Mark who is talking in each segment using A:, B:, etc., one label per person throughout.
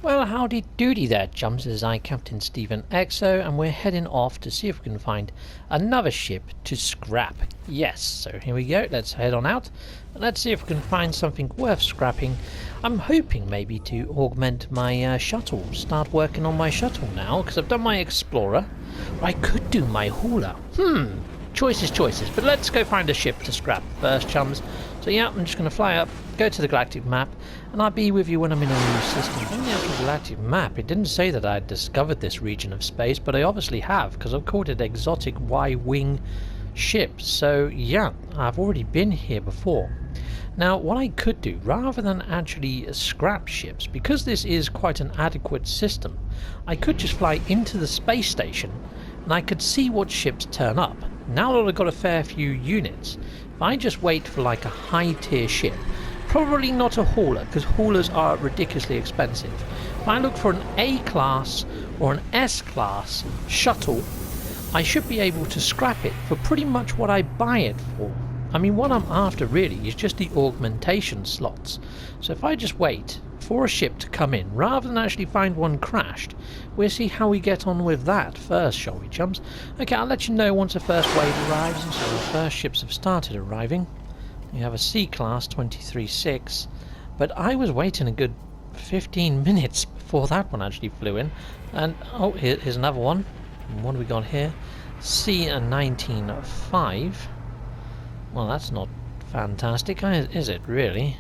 A: Well, howdy doody there, chums. This is I, Captain Stephen XO, and we're heading off to see if we can find another ship to scrap. Yes, so here we go. Let's head on out, and let's see if we can find something worth scrapping. I'm hoping maybe to augment my shuttle, start working on my shuttle now, because I've done my Explorer. Or I could do my hauler. Choices, but let's go find a ship to scrap first, chums. So yeah, I'm just going to fly up, go to the galactic map, and I'll be with you when I'm in a new system. On the actual galactic map, it didn't say that I had discovered this region of space, but I obviously have, because I've called it exotic Y-wing ships. So yeah, I've already been here before. Now, what I could do, rather than actually scrap ships, because this is quite an adequate system, I could just fly into the space station, and I could see what ships turn up. Now that I've got a fair few units, if I just wait for like a high tier ship, probably not a hauler, because haulers are ridiculously expensive. If I look for an A class or an S class shuttle, I should be able to scrap it for pretty much what I buy it for. I mean, what I'm after really is just the augmentation slots. So if I just wait for a ship to come in, rather than actually find one crashed, we'll see how we get on with that first, shall we, chums? Okay, I'll let you know once the first wave arrives. And so the first ships have started arriving. We have a C-class 23-6, but I was waiting a good 15 minutes before that one actually flew in. And, oh, here's another one. And what do we got here? C-19-5. Well, that's not fantastic, is it, really?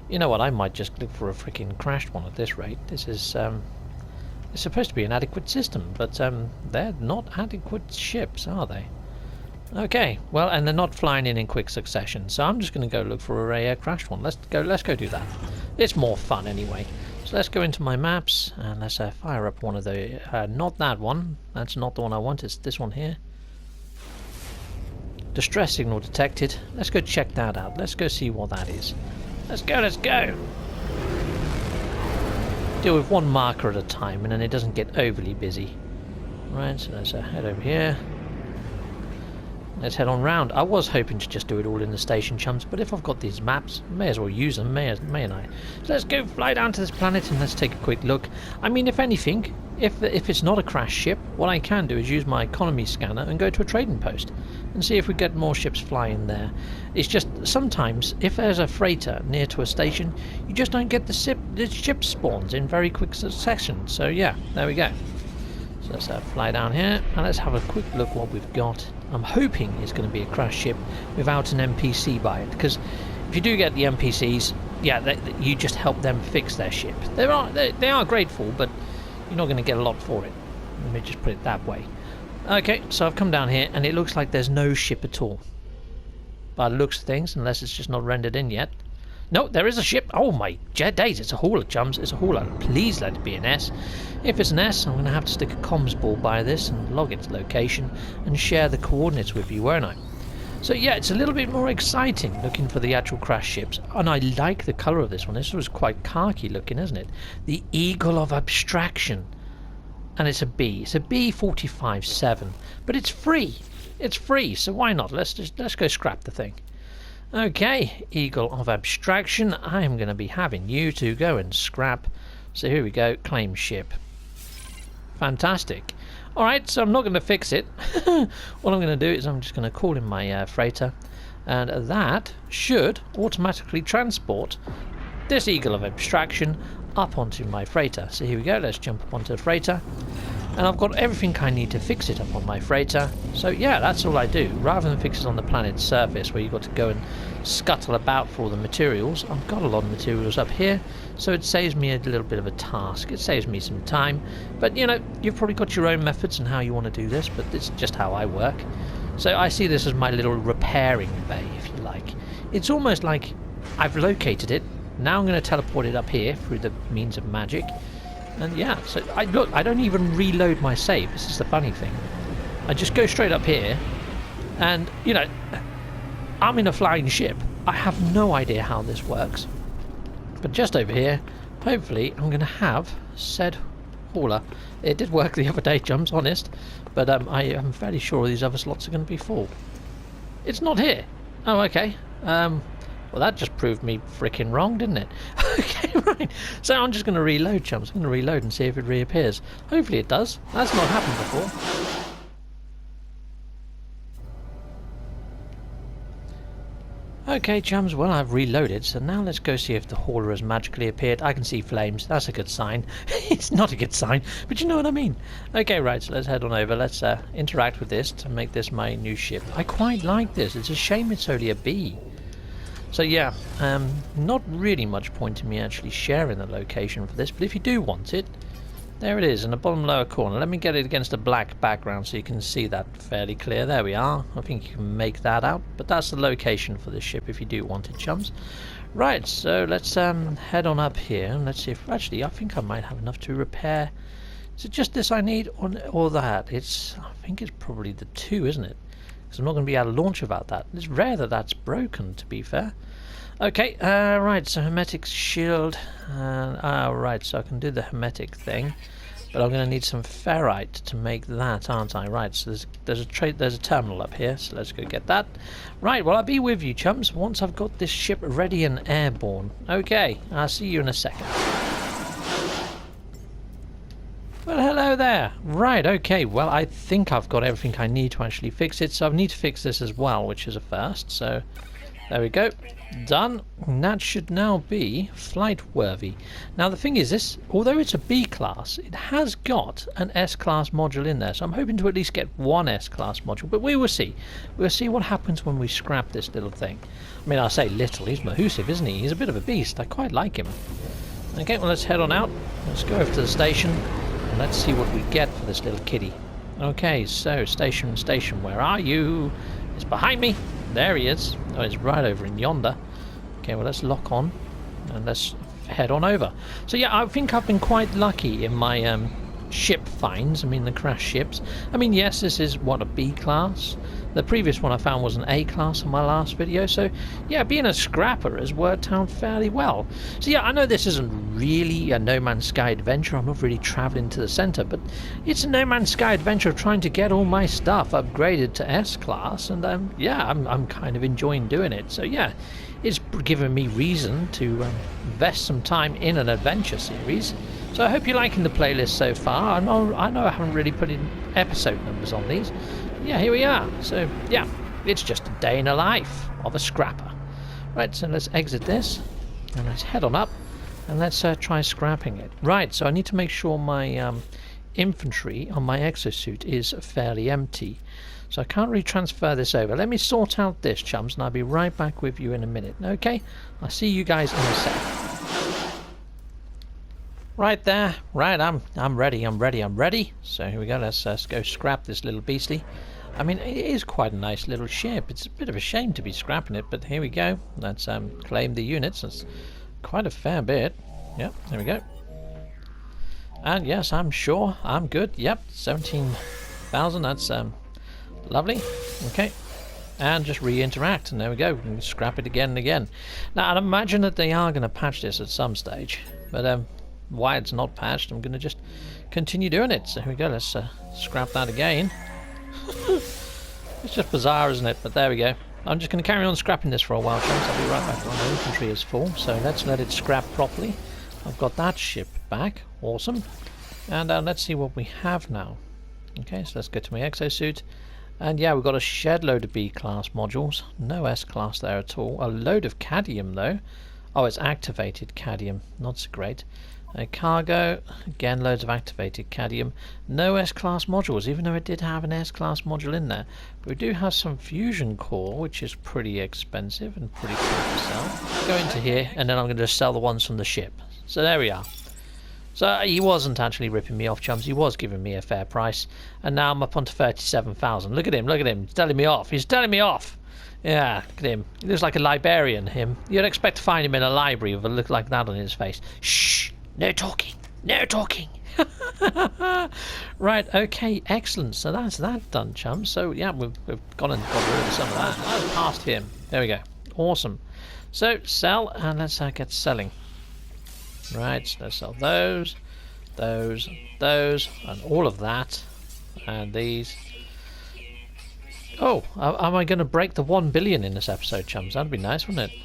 A: You know what, I might just look for a freaking crashed one at this rate. This is, it's supposed to be an adequate system, but they're not adequate ships, are they? Okay, well, and they're not flying in quick succession, so I'm just going to go look for a crashed one. Let's go do that. It's more fun anyway. So let's go into my maps, and let's fire up one of the, not that one. That's not the one I want, it's this one here. Distress signal detected. Let's go check that out. Let's go see what that is. Let's go! Deal with one marker at a time, and then it doesn't get overly busy. Right, so let's head over here. Let's head on round. I was hoping to just do it all in the station, chums, but if I've got these maps, may as well use them, mayn't I? So let's go fly down to this planet and let's take a quick look. I mean, if anything, if it's not a crash ship, what I can do is use my economy scanner and go to a trading post and see if we get more ships flying there. It's just sometimes, if there's a freighter near to a station, you just don't get the ship spawns in very quick succession. So yeah, there we go. So let's fly down here and let's have a quick look what we've got. I'm hoping it's going to be a crash ship without an NPC by it, because if you do get the NPCs, yeah, you just help them fix their ship. They are grateful, but you're not going to get a lot for it. Let me just put it that way. Okay, so I've come down here and it looks like there's no ship at all. By the looks of things, unless it's just not rendered in yet. No, there is a ship. Oh my days, it's a hauler, chums. It's a hauler. Please let it be an S. If it's an S, I'm going to have to stick a comms ball by this and log its location and share the coordinates with you, won't I? So yeah, it's a little bit more exciting looking for the actual crash ships. And I like the colour of this one. This was quite khaki looking, isn't it? The Eagle of Abstraction. And it's a B. It's a B45-7. But it's free. It's free, so why not? Let's go scrap the thing. Okay, Eagle of Abstraction, I am going to be having you to go and scrap. So here we go, claim ship. Fantastic. Alright, so I'm not going to fix it. What I'm going to do is I'm just going to call in my freighter, and that should automatically transport this Eagle of Abstraction up onto my freighter. So here we go, let's jump up onto the freighter. And I've got everything I need to fix it up on my freighter. So yeah, that's all I do. Rather than fix it on the planet's surface where you've got to go and scuttle about for all the materials, I've got a lot of materials up here, so it saves me a little bit of a task. It saves me some time. But you know, you've probably got your own methods and how you want to do this, but it's just how I work. So I see this as my little repairing bay, if you like. It's almost like I've located it. Now I'm going to teleport it up here through the means of magic. And yeah, so I don't even reload my save. This is the funny thing. I just go straight up here, and you know, I'm in a flying ship. I have no idea how this works. But just over here, hopefully, I'm going to have said hauler. It did work the other day, chums, honest. But I am fairly sure these other slots are going to be full. It's not here. Oh, okay. Well, that just proved me freaking wrong, didn't it? Okay, right. So I'm just going to reload, chums. I'm going to reload and see if it reappears. Hopefully it does. That's not happened before. Okay, chums, well, I've reloaded, so now let's go see if the hauler has magically appeared. I can see flames. That's a good sign. It's not a good sign, but you know what I mean. Okay, right, so let's head on over. Let's interact with this to make this my new ship. I quite like this. It's a shame it's only a B. So yeah, not really much point in me actually sharing the location for this, but if you do want it, there it is in the bottom lower corner. Let me get it against a black background so you can see that fairly clear. There we are. I think you can make that out, but that's the location for this ship if you do want it, chums. Right, so let's head on up here and let's see if actually I think I might have enough to repair. Is it just this I need or that? I think it's probably the 2, isn't it? Because I'm not going to be able to launch without that. It's rare that that's broken, to be fair. Okay, right, so hermetic shield. Right, so I can do the hermetic thing, but I'm going to need some ferrite to make that, aren't I? Right, so there's a terminal up here, so let's go get that. Right, well, I'll be with you, chums, once I've got this ship ready and airborne. Okay, I'll see you in a second. Well, hello there. Right, okay, well, I think I've got everything I need to actually fix it, so I need to fix this as well, which is a first, so there we go. Done. And that should now be flight worthy. Now the thing is, this, although it's a B class, it has got an S class module in there, so I'm hoping to at least get one S class module, but we will see. We'll see what happens when we scrap this little thing. I mean, I say little, he's mahoosive, isn't he? He's a bit of a beast. I quite like him. Okay, well, let's head on out. Let's go over to the station and let's see what we get for this little kitty. Okay, so station, where are you? It's behind me. There he is. Oh, he's right over in yonder. Okay, well, let's lock on and let's head on over. So yeah, I think I've been quite lucky in my ship finds. I mean, the crash ships. I mean, yes, this is what, a B class. The previous one I found was an A class in my last video. So yeah, being a scrapper has worked out fairly well. So yeah, I know this isn't really a No Man's Sky adventure. I'm not really traveling to the center, but it's a No Man's Sky adventure of trying to get all my stuff upgraded to S class, and yeah, I'm kind of enjoying doing it. So yeah, it's given me reason to invest some time in an adventure series. So I hope you're liking the playlist so far. I know I haven't really put in episode numbers on these. Yeah, here we are. So yeah, it's just a day in the life of a scrapper. Right, so let's exit this and let's head on up and let's try scrapping it. Right, so I need to make sure my infantry on my exosuit is fairly empty. So I can't really transfer this over. Let me sort out this, chums, and I'll be right back with you in a minute. Okay? I'll see you guys in a sec. Right there. Right, I'm ready. So here we go. Let's go scrap this little beastie. I mean, it is quite a nice little ship. It's a bit of a shame to be scrapping it, but here we go. Let's claim the units. That's quite a fair bit. Yep, there we go. And yes, I'm sure I'm good. Yep, 17,000. That's lovely. Okay, and just re-interact, and there we go. We can scrap it again and again. Now, I'd imagine that they are going to patch this at some stage, but why it's not patched, I'm going to just continue doing it. So here we go. Let's scrap that again. It's just bizarre, isn't it? But there we go. I'm just going to carry on scrapping this for a while, chums. I'll be right back when my infantry is full. So let's let it scrap properly. I've got that ship back. Awesome. And let's see what we have now. Okay, so let's go to my exosuit. And yeah, we've got a shed load of B-class modules. No S-class there at all. A load of cadmium, though. Oh, it's activated cadmium. Not so great. Cargo, again, loads of activated cadmium. No S-class modules, even though it did have an S-class module in there. But we do have some fusion core, which is pretty expensive and pretty cool to sell. Go into here, and then I'm going to just sell the ones from the ship. So there we are. So he wasn't actually ripping me off, chums. He was giving me a fair price. And now I'm up onto 37,000. Look at him, look at him. He's telling me off. He's telling me off. Yeah, look at him. He looks like a librarian, him. You'd expect to find him in a library with a look like that on his face. Shh! No talking! No talking! Right, okay, excellent. So that's that done, chums. So yeah, we've gone and got rid of some of that. I was past him. There we go. Awesome. So sell, and let's get selling. Right, so let's sell those, and all of that, and these. Oh, am I going to break the 1 billion in this episode, chums? That'd be nice, wouldn't it?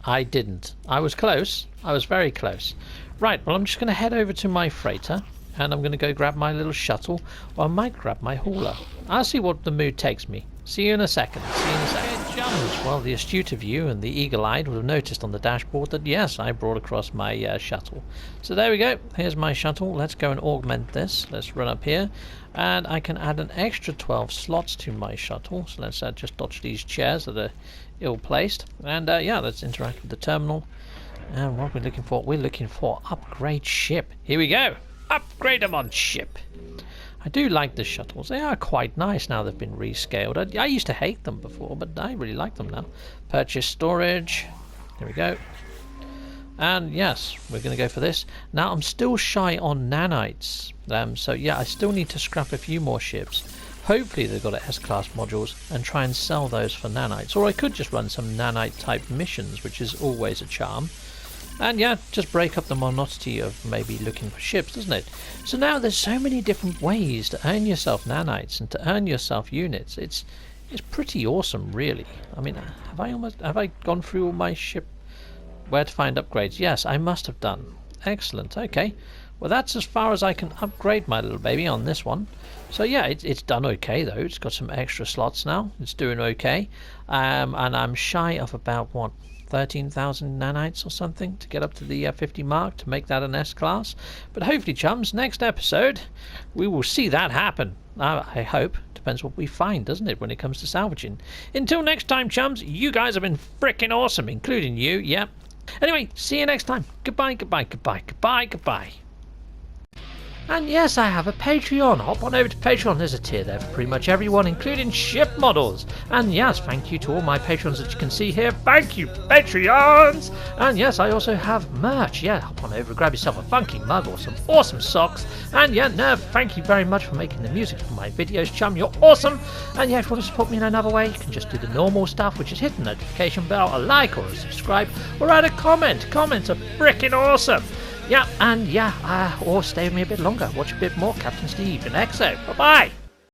A: I didn't. I was close. I was very close. Right, well, I'm just going to head over to my freighter, and I'm going to go grab my little shuttle, or I might grab my hauler. I'll see what the mood takes me. See you in a second. See you in a second. Well, the astute of you and the eagle-eyed would have noticed on the dashboard that, yes, I brought across my shuttle. So there we go. Here's my shuttle. Let's go and augment this. Let's run up here. And I can add an extra 12 slots to my shuttle. So let's just dodge these chairs that are ill-placed. And, yeah, let's interact with the terminal. And what we're looking for? We're looking for upgrade ship. Here we go. Upgrade them on ship. I do like the shuttles. They are quite nice now they've been rescaled. I used to hate them before, but I really like them now. Purchase storage. There we go. And yes, we're going to go for this. Now, I'm still shy on nanites. So yeah, I still need to scrap a few more ships. Hopefully they've got S-class modules and try and sell those for nanites. Or I could just run some nanite-type missions, which is always a charm. And yeah, just break up the monotony of maybe looking for ships, doesn't it? So now there's so many different ways to earn yourself nanites and to earn yourself units. It's pretty awesome, really. I mean, have I gone through all my ship? Where to find upgrades? Yes, I must have done. Excellent. Okay. Well, that's as far as I can upgrade my little baby on this one. So yeah, it's done okay though. It's got some extra slots now. It's doing okay. And I'm shy of about what? 13,000 nanites or something to get up to the 50 mark to make that an S-class. But hopefully, chums, next episode we will see that happen. I hope. Depends what we find, doesn't it, when it comes to salvaging. Until next time, chums, you guys have been frickin' awesome, including you, yep. Anyway, see you next time. Goodbye, goodbye, goodbye, goodbye, goodbye. And yes, I have a Patreon. Hop on over to Patreon. There's a tier there for pretty much everyone, including ship models. And yes, thank you to all my Patrons that you can see here. Thank you, Patreons! And yes, I also have merch. Yeah, hop on over, grab yourself a funky mug or some awesome socks. And yeah, Nerv, thank you very much for making the music for my videos, chum. You're awesome. And yeah, if you want to support me in another way, you can just do the normal stuff, which is hit the notification bell, a like or a subscribe, or add a comment. Comments are frickin' awesome. Yeah, and yeah, or stay with me a bit longer. Watch a bit more Captain Steve and EXO. Bye-bye!